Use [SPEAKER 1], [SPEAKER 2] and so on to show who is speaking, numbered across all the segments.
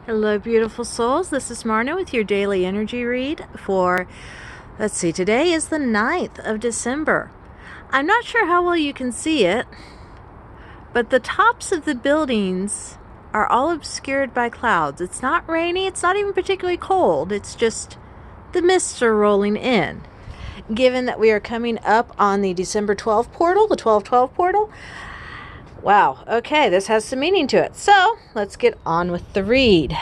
[SPEAKER 1] Hello, beautiful souls. This is Marna with your daily energy read for, today is the 9th of December. I'm not sure how well you can see it, but the tops of the buildings are all obscured by clouds. It's not rainy, it's not even particularly cold, it's just the mists are rolling in. Given that we are coming up on the December 12th portal, the 12/12 portal, wow, okay, this has some meaning to it. So let's get on with the read.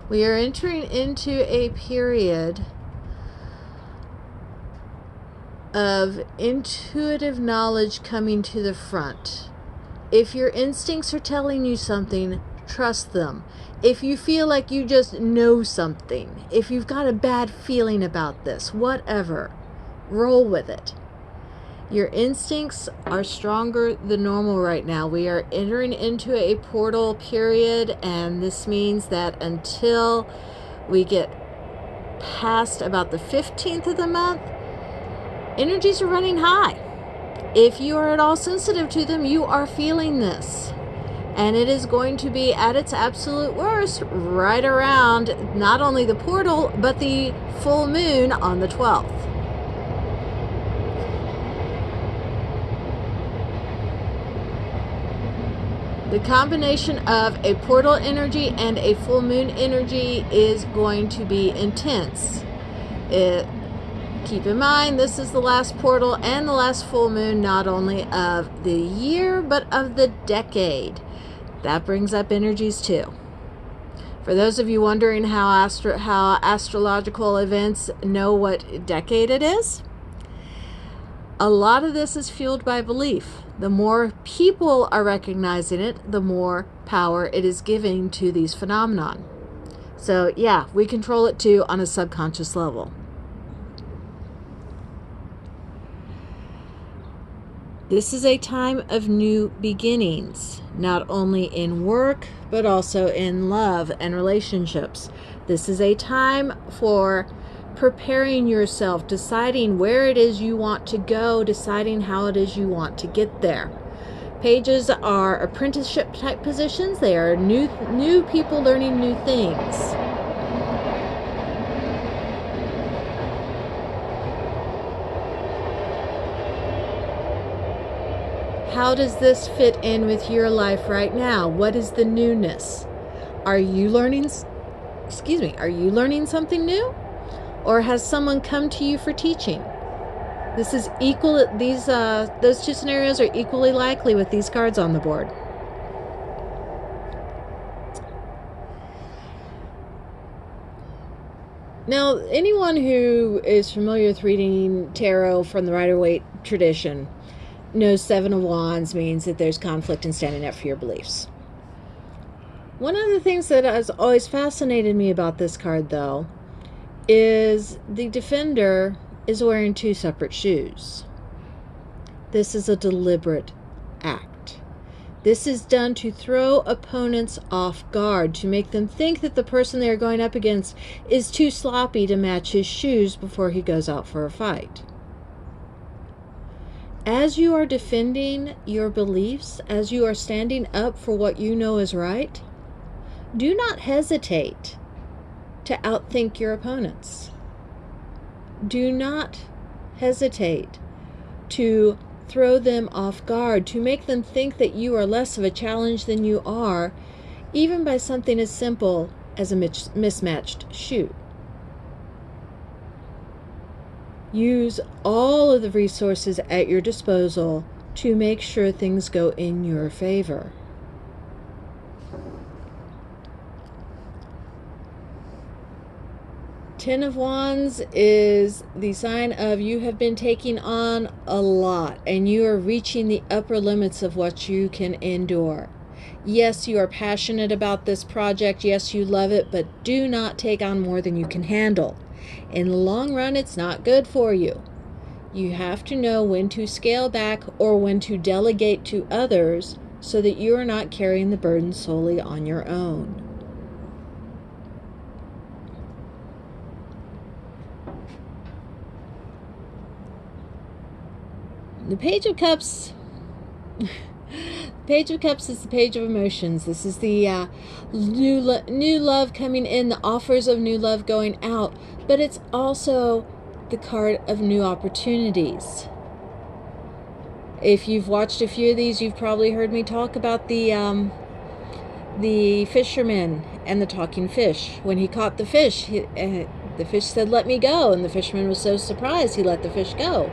[SPEAKER 1] We are entering into a period of intuitive knowledge coming to the front. If your instincts are telling you something, trust them. If you feel like you just know something, if you've got a bad feeling about this, whatever, roll with it. Your instincts are stronger than normal right now. We are entering into a portal period, and this means that until we get past about the 15th of the month, energies are running high. If you are at all sensitive to them, you are feeling this. And it is going to be at its absolute worst right around not only the portal, but the full moon on the 12th. The combination of a portal energy and a full moon energy is going to be intense. Keep in mind, this is the last portal and the last full moon, not only of the year, but of the decade. That brings up energies too. For those of you wondering how astrological events know what decade it is, a lot of this is fueled by belief. The more people are recognizing it, the more power it is giving to these phenomenon. So yeah, we control it too on a subconscious level. This is a time of new beginnings, not only in work, but also in love and relationships. This is a time for preparing yourself, deciding where it is you want to go, deciding how it is you want to get there. Pages are apprenticeship type positions. They are new people learning new things. How does this fit in with your life right now? What is the newness? Are you learning something new? Or has someone come to you for teaching? This is equal. Those two scenarios are equally likely with these cards on the board. Now, anyone who is familiar with reading tarot from the Rider-Waite tradition knows Seven of Wands means that there's conflict in standing up for your beliefs. One of the things that has always fascinated me about this card, though, is the defender is wearing two separate shoes. This is a deliberate act. This is done to throw opponents off guard, to make them think that the person they're going up against is too sloppy to match his shoes before he goes out for a fight. As you are defending your beliefs, as you are standing up for what you know is right, do not hesitate to outthink your opponents. Do not hesitate to throw them off guard, to make them think that you are less of a challenge than you are, even by something as simple as a mismatched shoe. Use all of the resources at your disposal to make sure things go in your favor. Ten of Wands is the sign of you have been taking on a lot and you are reaching the upper limits of what you can endure. Yes, you are passionate about this project. Yes, you love it, but do not take on more than you can handle. In the long run, it's not good for you. You have to know when to scale back or when to delegate to others so that you are not carrying the burden solely on your own. The Page of Cups, Page of Cups is the page of emotions. This is the new love coming in, the offers of new love going out, but it's also the card of new opportunities. If you've watched a few of these, you've probably heard me talk about the fisherman and the talking fish. When he caught the fish, the fish said, "Let me go," and the fisherman was so surprised he let the fish go.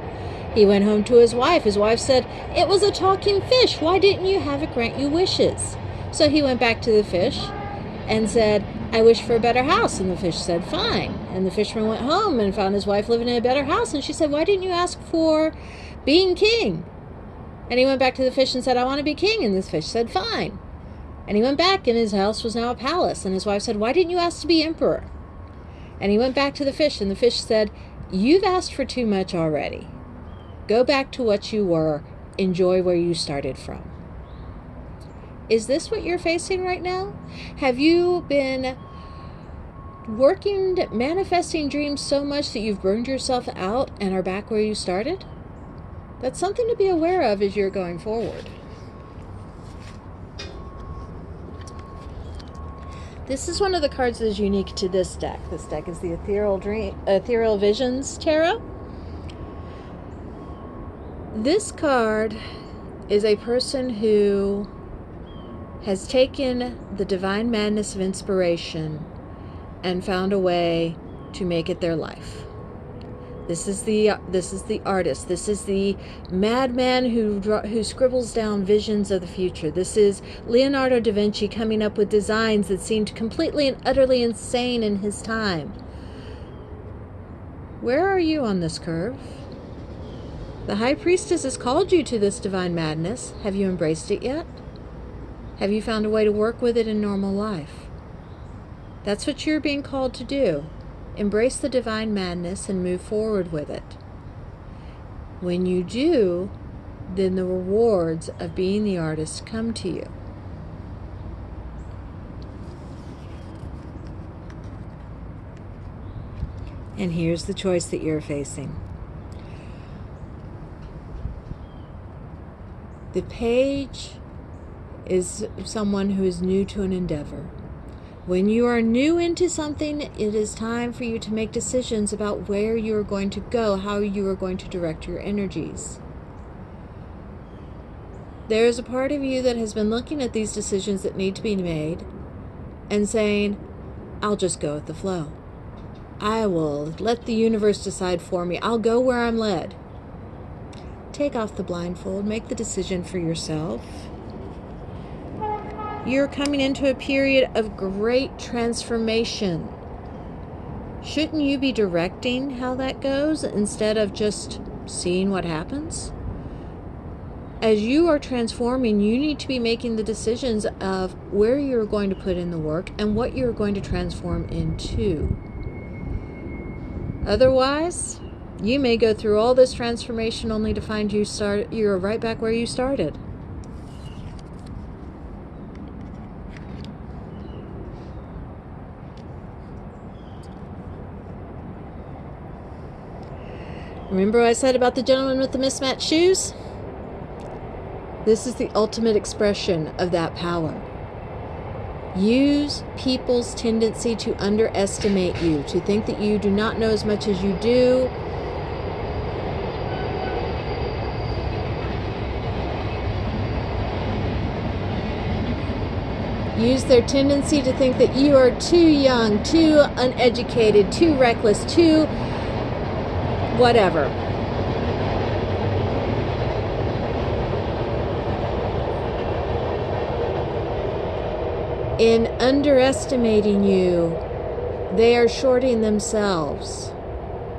[SPEAKER 1] He went home to his wife. His wife said, "It was a talking fish. Why didn't you have it grant you wishes?" So he went back to the fish and said, "I wish for a better house." And the fish said, "Fine." And the fisherman went home and found his wife living in a better house. And she said, "Why didn't you ask for being king?" And he went back to the fish and said, "I want to be king." And the fish said, "Fine." And he went back, and his house was now a palace. And his wife said, "Why didn't you ask to be emperor?" And he went back to the fish, and the fish said, "You've asked for too much already. Go back to what you were. Enjoy where you started from." Is this what you're facing right now? Have you been manifesting dreams so much that you've burned yourself out and are back where you started? That's something to be aware of as you're going forward. This is one of the cards that is unique to this deck. This deck is the Ethereal Visions Tarot. This card is a person who has taken the divine madness of inspiration and found a way to make it their life. This is the artist. This is the madman who scribbles down visions of the future. This is Leonardo da Vinci coming up with designs that seemed completely and utterly insane in his time. Where are you on this curve? The High Priestess has called you to this divine madness. Have you embraced it yet? Have you found a way to work with it in normal life? That's what you're being called to do. Embrace the divine madness and move forward with it. When you do, then the rewards of being the artist come to you. And here's the choice that you're facing. The page is someone who is new to an endeavor. When you are new into something, it is time for you to make decisions about where you are going to go, how you are going to direct your energies. There is a part of you that has been looking at these decisions that need to be made and saying, "I'll just go with the flow. I will let the universe decide for me. I'll go where I'm led." Take off the blindfold. Make the decision for yourself. You're coming into a period of great transformation. Shouldn't you be directing how that goes instead of just seeing what happens? As you are transforming, you need to be making the decisions of where you're going to put in the work and what you're going to transform into. Otherwise, you may go through all this transformation only to find you're right back where you started. Remember what I said about the gentleman with the mismatched shoes? This is the ultimate expression of that power. Use people's tendency to underestimate you, to think that you do not know as much as you do. Use their tendency to think that you are too young, too uneducated, too reckless, too whatever. In underestimating you, they are shorting themselves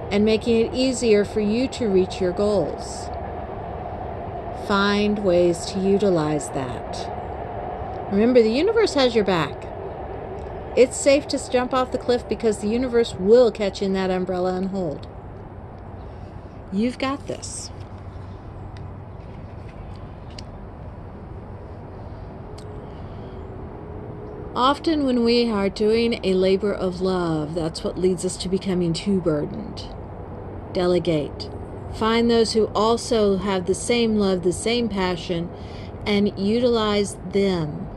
[SPEAKER 1] and making it easier for you to reach your goals. Find ways to utilize that. Remember, the universe has your back. It's safe to jump off the cliff because the universe will catch you in that umbrella and hold. You've got this. Often when we are doing a labor of love, that's what leads us to becoming too burdened. Delegate. Find those who also have the same love, the same passion, and utilize them.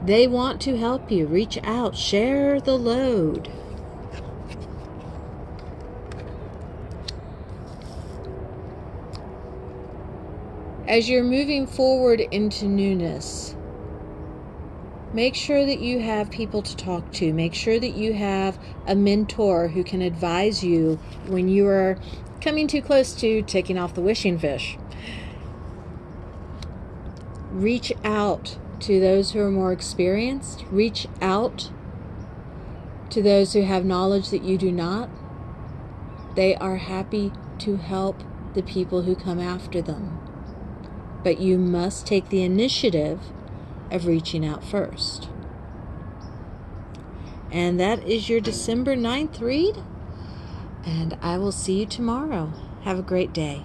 [SPEAKER 1] They want to help you. Reach out, share the load. As you're moving forward into newness, make sure that you have people to talk to. Make sure that you have a mentor who can advise you when you are coming too close to taking off the wishing fish. Reach out to those who are more experienced. Reach out to those who have knowledge that you do not. They are happy to help the people who come after them. But you must take the initiative of reaching out first. And that is your December 9th read. And I will see you tomorrow. Have a great day.